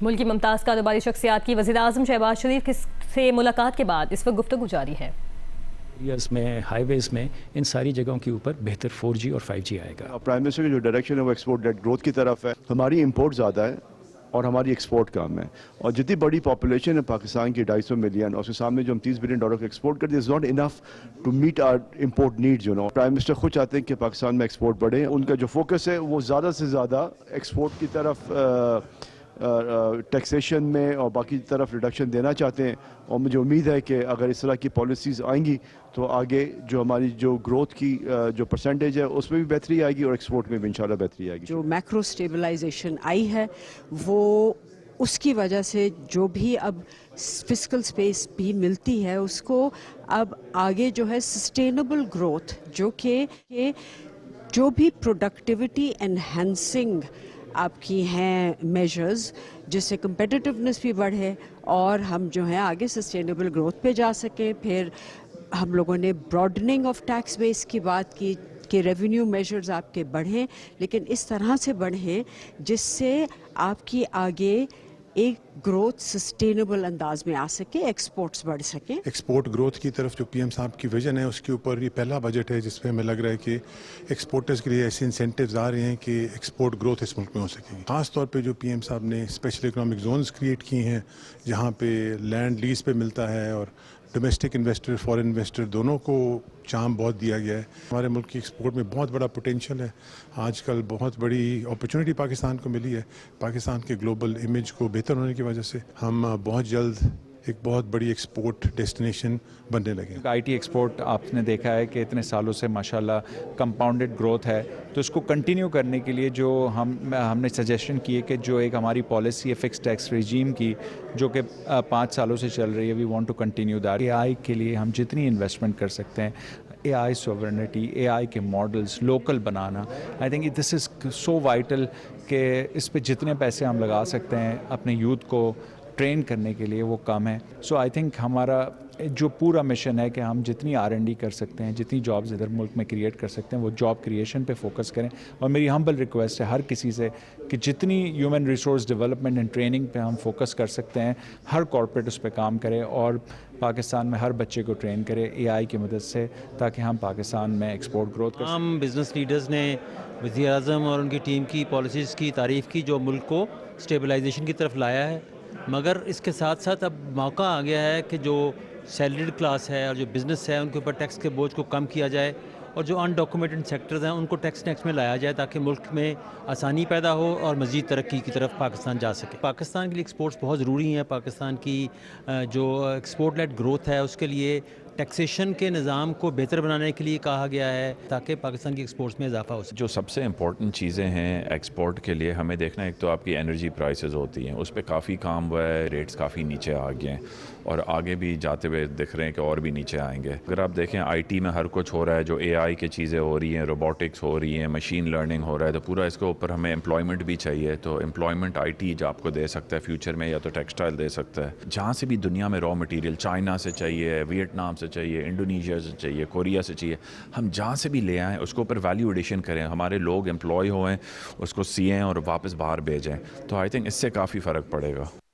ملکی ممتاز کاروباری شخصیات کی وزیراعظم شہباز شریف سے ملاقات کے بعد اس وقت گفتگو جاری ہے۔ ایریاز میں، ہائی ویز میں، ان ساری جگہوں کے اوپر بہتر 4G اور 5G آئے گا۔ پرائم منسٹر کی جو ڈائریکشن ہے وہ ایکسپورٹ لیڈ گروتھ کی طرف ہے۔ ہماری امپورٹ زیادہ ہے اور ہماری ایکسپورٹ کم ہے، اور جتنی بڑی پاپولیشن ہے پاکستان کی 250 ملین، اور اس کے سامنے جو ہم $30 بلین کا ایکسپورٹ کرتے ہیں is not enough to meet our import needs. Prime minister خود چاہتے ہیں کہ پاکستان میں ایکسپورٹ بڑھے، ان کا جو فوکس ہے وہ زیادہ سے زیادہ ایکسپورٹ کی طرف، ٹیکسیشن میں اور باقی طرف ریڈکشن دینا چاہتے ہیں، اور مجھے امید ہے کہ اگر اس طرح کی پالیسیز آئیں گی تو آگے جو ہماری جو گروتھ کی جو پرسنٹیج ہے اس میں بھی بہتری آئے گی، اور ایکسپورٹ میں بھی انشاءاللہ بہتری آئے گی۔ جو میکرو سٹیبلائزیشن آئی ہے وہ اس کی وجہ سے جو بھی اب فسکل سپیس بھی ملتی ہے اس کو اب آگے جو ہے سسٹینیبل گروتھ، جو کہ جو بھی پروڈکٹیوٹی انہینسنگ آپ کی ہیں میجرز، جس سے کمپیٹیٹیونیس بھی بڑھے اور ہم جو ہیں آگے سسٹینیبل گروتھ پہ جا سکیں۔ پھر ہم لوگوں نے براڈننگ آف ٹیکس بیس کی بات کی کہ ریونیو میجرز آپ کے بڑھیں، لیکن اس طرح سے بڑھیں جس سے آپ کی آگے ایک گروتھ سسٹینیبل انداز میں آ سکے، ایکسپورٹس بڑھ سکیں۔ ایکسپورٹ گروتھ کی طرف جو پی ایم صاحب کی ویژن ہے اس کے اوپر یہ پہلا بجٹ ہے جس میں ہمیں لگ رہا ہے کہ ایکسپورٹرز کے لیے ایسے انسینٹیوز آ رہے ہیں کہ ایکسپورٹ گروتھ اس ملک میں ہو سکے گی۔ خاص طور پہ جو پی ایم صاحب نے اسپیشل اکنامک زونز کریٹ کی ہیں جہاں پہ لینڈ لیز پہ ملتا ہے، اور ڈومیسٹک انویسٹر، فورن انویسٹر دونوں کو چانس بہت دیا گیا ہے۔ ہمارے ملک کی ایکسپورٹ میں بہت بڑا پوٹینشیل ہے، آج کل بہت بڑی اپرچونٹی پاکستان کو ملی ہے۔ پاکستان کے گلوبل امیج کو بہتر ہونے کی وجہ سے ہم بہت جلد ایک بہت بڑی ایکسپورٹ ڈیسٹینیشن بننے لگے۔ آئی ٹی ایکسپورٹ آپ نے دیکھا ہے کہ اتنے سالوں سے ماشاءاللہ کمپاؤنڈڈ گروتھ ہے، تو اس کو کنٹینیو کرنے کے لیے جو ہم نے سجیشن کی ہے کہ جو ایک ہماری پالیسی ہے فکس ٹیکس ریجیم کی جو کہ 5 سالوں سے چل رہی ہے، we want to continue that. A I کے لیے ہم جتنی انویسٹمنٹ کر سکتے ہیں، اے آئی سوورنٹی، اے آئی کے models local banana, I think this is so vital کہ اس پہ جتنے پیسے ہم لگا سکتے ہیں اپنے یوتھ کو ٹرین کرنے کے لیے وہ کم ہے۔ سو آئی تھنک ہمارا جو پورا مشن ہے کہ ہم جتنی R&D کر سکتے ہیں، جتنی جابز ادھر ملک میں کریٹ کر سکتے ہیں، وہ جاب کریشن پہ فوکس کریں۔ اور میری ہمبل ریکویسٹ ہے ہر کسی سے کہ جتنی human resource development and training پہ ہم فوکس کر سکتے ہیں، ہر کارپوریٹ اس پہ کام کرے اور پاکستان میں ہر بچے کو ٹرین کرے اے آئی کی مدد سے، تاکہ ہم پاکستان میں ایکسپورٹ گروتھ کر سکیں۔ تمام بزنس لیڈرز نے وزیر اعظم اور ان کی ٹیم کی پالیسیز کی تعریف کی جو ملک کو اسٹیبلائزیشن کی طرف لایا ہے، مگر اس کے ساتھ ساتھ اب موقع آ گیا ہے کہ جو سیلریڈ کلاس ہے اور جو بزنس ہے ان کے اوپر ٹیکس کے بوجھ کو کم کیا جائے، اور جو ان ڈاکومنٹڈ سیکٹرز ہیں ان کو ٹیکس میں لایا جائے تاکہ ملک میں آسانی پیدا ہو اور مزید ترقی کی طرف پاکستان جا سکے۔ پاکستان کے لیے ایکسپورٹس بہت ضروری ہیں۔ پاکستان کی جو ایکسپورٹ لیڈ گروتھ ہے اس کے لیے ٹیکسیشن کے نظام کو بہتر بنانے کے لیے کہا گیا ہے تاکہ پاکستان کی ایکسپورٹس میں اضافہ ہو سکے۔ جو سب سے امپورٹنٹ چیزیں ہیں ایکسپورٹ کے لیے ہمیں دیکھنا ہے، ایک تو آپ کی انرجی پرائسز ہوتی ہیں، اس پہ کافی کام ہوا ہے، ریٹس کافی نیچے آ گئے ہیں اور آگے بھی جاتے ہوئے دکھ رہے ہیں کہ اور بھی نیچے آئیں گے۔ اگر آپ دیکھیں آئی ٹی میں ہر کچھ ہو رہا ہے، جو اے آئی کی چیزیں ہو رہی ہیں، روبوٹکس ہو رہی ہیں، مشین لرننگ ہو رہا ہے، تو پورا اس کے اوپر ہمیں امپلائمنٹ بھی چاہیے۔ تو امپلائمنٹ آئی ٹی جو آپ کو دے سکتا ہے فیوچر میں، یا تو ٹیکسٹائل دے سکتا ہے، جہاں سے بھی دنیا میں را مٹیریل، چائنا سے چاہیے، ویتنام سے چاہیے، انڈونیشیا سے چاہیے، کوریا سے چاہیے، ہم جہاں سے بھی لے آئیں اس کے اوپر ویلیو ایڈیشن کریں، ہمارے لوگ امپلائی ہوئیں، اس کو سیئیں اور واپس باہر بھیجیں، تو آئی تھنک اس سے کافی فرق پڑے گا۔